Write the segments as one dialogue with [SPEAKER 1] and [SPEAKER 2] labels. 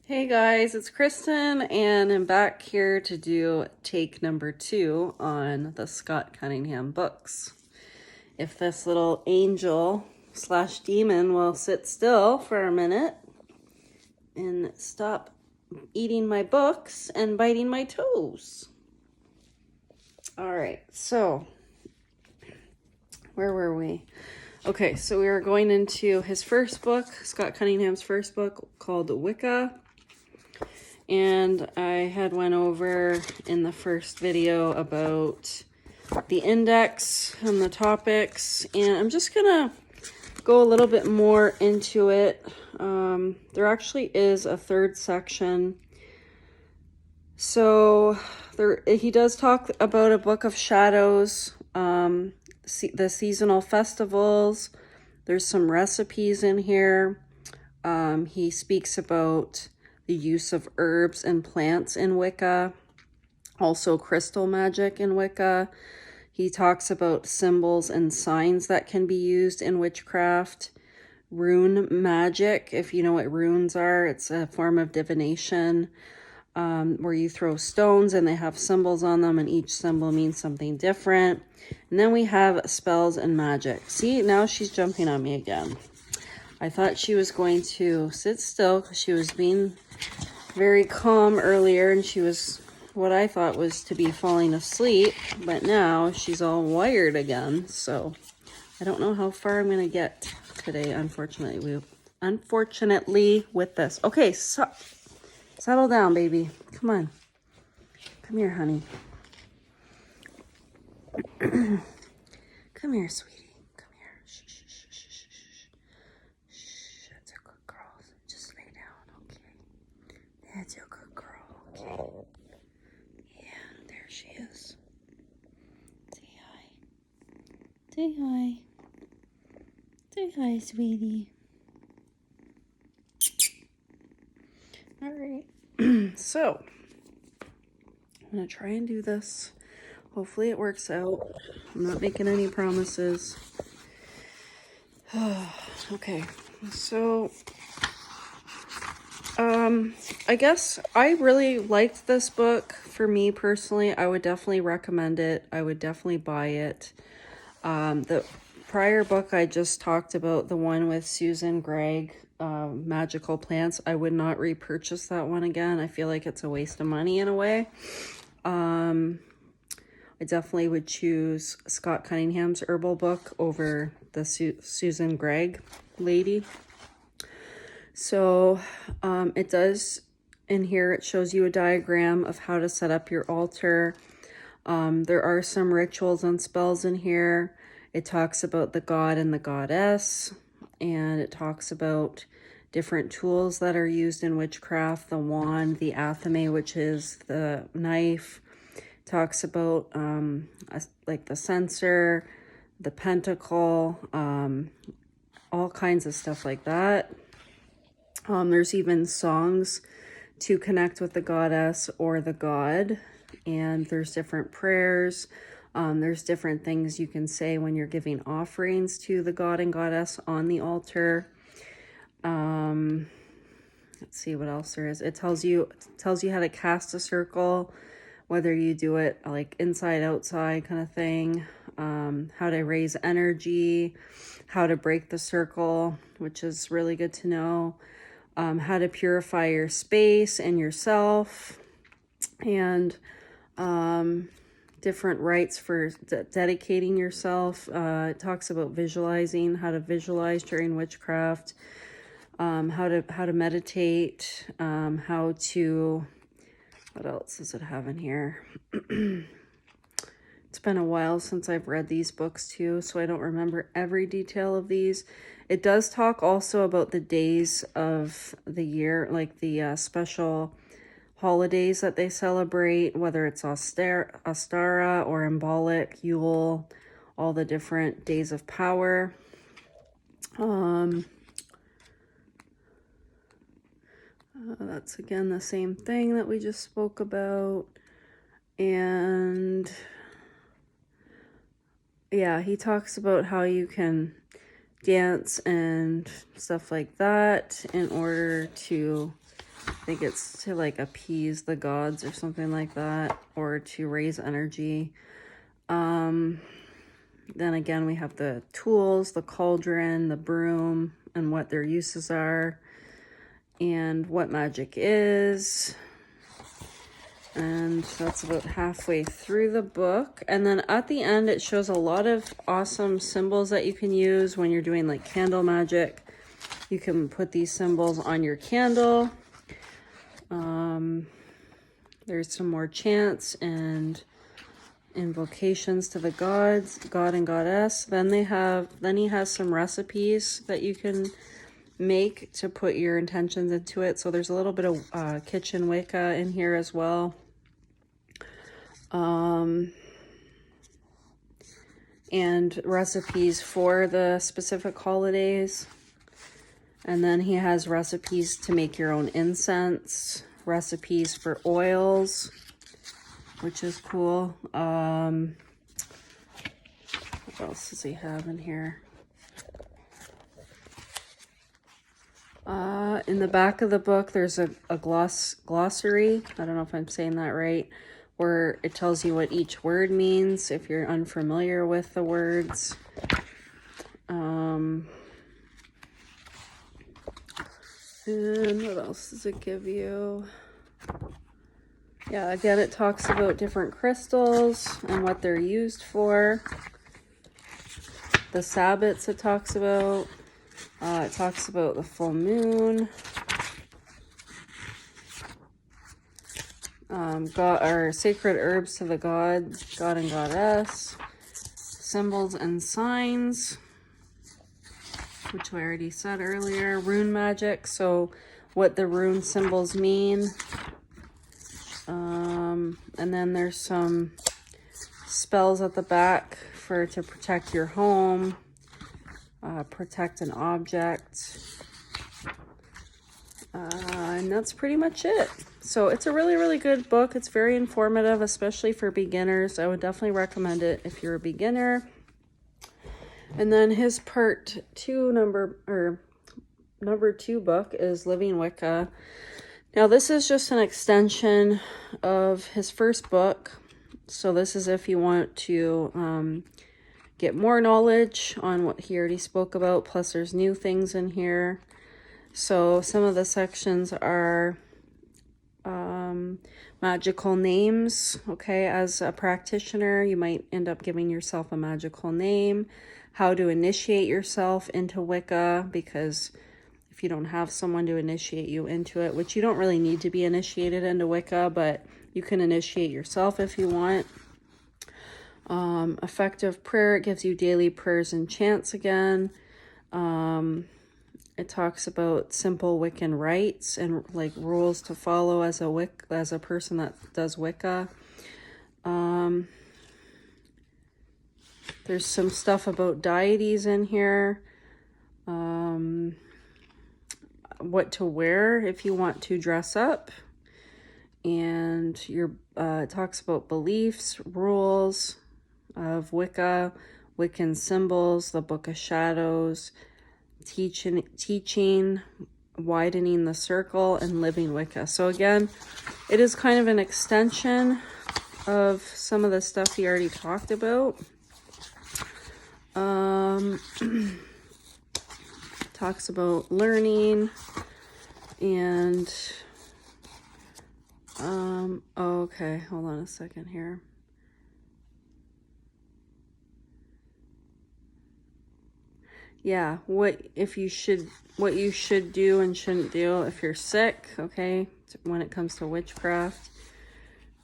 [SPEAKER 1] Hey guys, it's Kristen, and I'm back here to do take number 2 on the Scott Cunningham books. If this little angel slash demon will sit still for a minute and stop eating my books and biting my toes. All right, so where were we? Okay, so we were going into his first book, Scott Cunningham's first book, called Wicca. And I had went over in the first video about the index and the topics, and I'm just gonna go a little bit more into it. There actually is a third section. So he does talk about a book of shadows, the seasonal festivals. There's some recipes in here. He speaks about the use of herbs and plants in Wicca, also crystal magic in Wicca. He talks about symbols and signs that can be used in witchcraft. Rune magic, if you know what runes are, it's a form of divination where you throw stones and they have symbols on them, and each symbol means something different. And then we have spells and magic. See, now she's jumping on me again. I thought she was going to sit still because she was being very calm earlier, and she was what I thought was to be falling asleep, but now she's all wired again. So I don't know how far I'm going to get today, unfortunately with this. Okay, so settle down, baby. Come on. Come here, honey. Come here, sweetie. Come here. Shh, shh, shh, shh, shh, shh. Shh, that's a good girl. Just lay down, okay? That's a good girl, okay? Yeah, there she is. Say hi. Say hi. Say hi, sweetie. All right. So, I'm going to try and do this. Hopefully it works out. I'm not making any promises. Okay, so I guess I really liked this book. For me personally, I would definitely recommend it. I would definitely buy it. The prior book I just talked about, the one with Susan Gregg, Magical Plants, I would not repurchase that one again. I feel like it's a waste of money in a way. I definitely would choose Scott Cunningham's herbal book over the Susan Gregg lady. So it does, in here, it shows you a diagram of how to set up your altar. There are some rituals and spells in here. It talks about the god and the goddess, and it talks about different tools that are used in witchcraft, the wand, the athame, which is the knife. Talks about like the censer, the pentacle, all kinds of stuff like that. There's even songs to connect with the goddess or the god, and there's different prayers. There's different things you can say when you're giving offerings to the god and goddess on the altar. Let's see what else there is. It tells you how to cast a circle, whether you do it like inside, outside kind of thing, how to raise energy, how to break the circle, which is really good to know, how to purify your space and yourself, and different rites for dedicating yourself. It talks about visualizing, how to visualize during witchcraft, how to meditate, how to... What else does it have in here? It's been a while since I've read these books too, so I don't remember every detail of these. It does talk also about the days of the year, like the special holidays that they celebrate, whether it's Ostara or Embolic, Yule, all the different days of power. That's again the same thing that we just spoke about. And yeah, he talks about how you can dance and stuff like that in order to I think it's to like appease the gods or something like that, or to raise energy. Then again, we have the tools, the cauldron, the broom, and what their uses are, and what magic is. And that's about halfway through the book. And then at the end, it shows a lot of awesome symbols that you can use when you're doing like candle magic. You can put these symbols on your candle. There's some more chants and invocations to the gods, god and goddess. Then he has some recipes that you can make to put your intentions into it. So there's a little bit of kitchen Wicca in here as well. And recipes for the specific holidays. And then he has recipes to make your own incense, recipes for oils, which is cool. What else does he have in here? In the back of the book, there's a glossary. I don't know if I'm saying that right, where it tells you what each word means if you're unfamiliar with the words. And what else does it give you? Yeah, again, it talks about different crystals and what they're used for. The Sabbats it talks about. It talks about the full moon. Our sacred herbs to the gods, god and goddess. Symbols and signs, which I already said earlier. Rune magic, so what the rune symbols mean. And then there's some spells at the back to protect your home, protect an object. And that's pretty much it. So it's a really, really good book. It's very informative, especially for beginners. I would definitely recommend it if you're a beginner. And then his part 2 number 2 book is Living Wicca. Now this is just an extension of his first book. So this is if you want to get more knowledge on what he already spoke about. Plus there's new things in here. So some of the sections are magical names. Okay, as a practitioner, you might end up giving yourself a magical name. How to initiate yourself into Wicca, because if you don't have someone to initiate you into it, which you don't really need to be initiated into Wicca, but you can initiate yourself if you want. Effective prayer, it gives you daily prayers and chants again. It talks about simple Wiccan rites and like rules to follow as a person that does Wicca. There's some stuff about deities in here. What to wear if you want to dress up. And it talks about beliefs, rules of Wicca, Wiccan symbols, the Book of Shadows, teaching, widening the circle, and living Wicca. So again, it is kind of an extension of some of the stuff he already talked about. Talks about learning and okay, hold on a second here. Yeah, what you should do and shouldn't do if you're sick, okay? When it comes to witchcraft,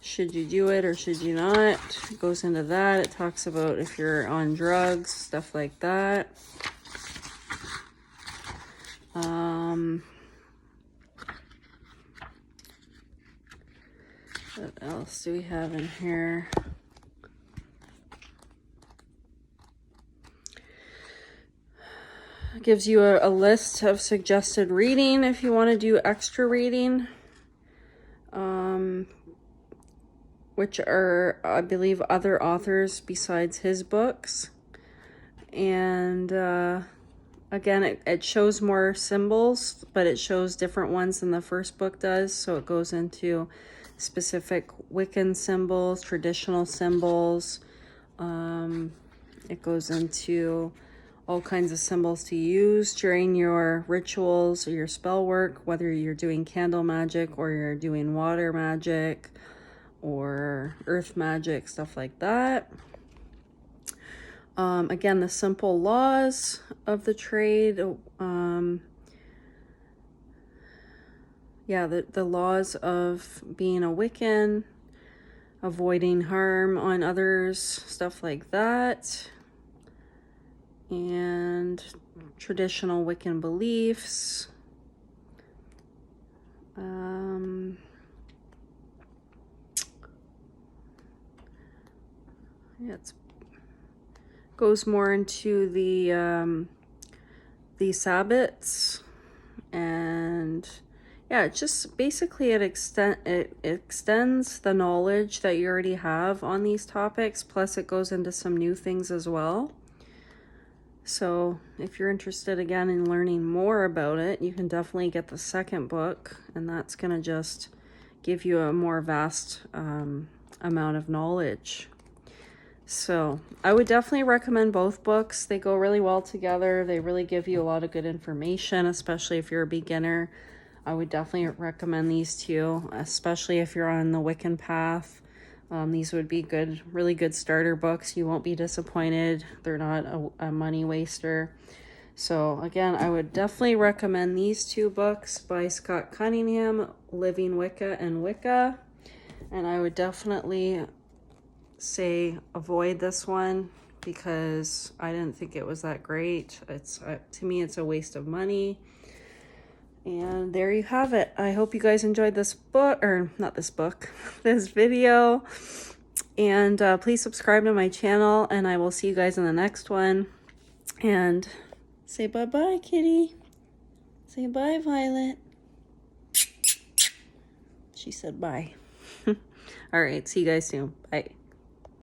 [SPEAKER 1] should you do it or should you not? It goes into that. It talks about if you're on drugs, stuff like that. What else do we have in here? It gives you a list of suggested reading if you want to do extra reading, which are, I believe, other authors besides his books. And again, it shows more symbols, but it shows different ones than the first book does. So it goes into specific Wiccan symbols, traditional symbols. It goes into all kinds of symbols to use during your rituals or your spell work, whether you're doing candle magic or you're doing water magic or earth magic, stuff like that. Again, the simple laws of the trade. Yeah, the laws of being a Wiccan, avoiding harm on others, stuff like that. And traditional Wiccan beliefs. Yeah, it goes more into the Sabbats, and yeah, it just basically it extends the knowledge that you already have on these topics, plus it goes into some new things as well. So if you're interested again in learning more about it, you can definitely get the second book, and that's going to just give you a more vast amount of knowledge. So I would definitely recommend both books. They go really well together. They really give you a lot of good information, especially if you're a beginner. I would definitely recommend these two, especially if you're on the Wiccan path. These would be good, really good starter books. You won't be disappointed. They're not a money waster. So again, I would definitely recommend these two books by Scott Cunningham, Living Wicca and Wicca. And I would definitely say avoid this one because I didn't think it was that great. It's to me, it's a waste of money. And there you have it. I hope you guys enjoyed this book, or not this book, this video. And please subscribe to my channel, and I will see you guys in the next one. And say bye-bye, kitty. Say bye, Violet. She said bye. All right, see you guys soon. Bye.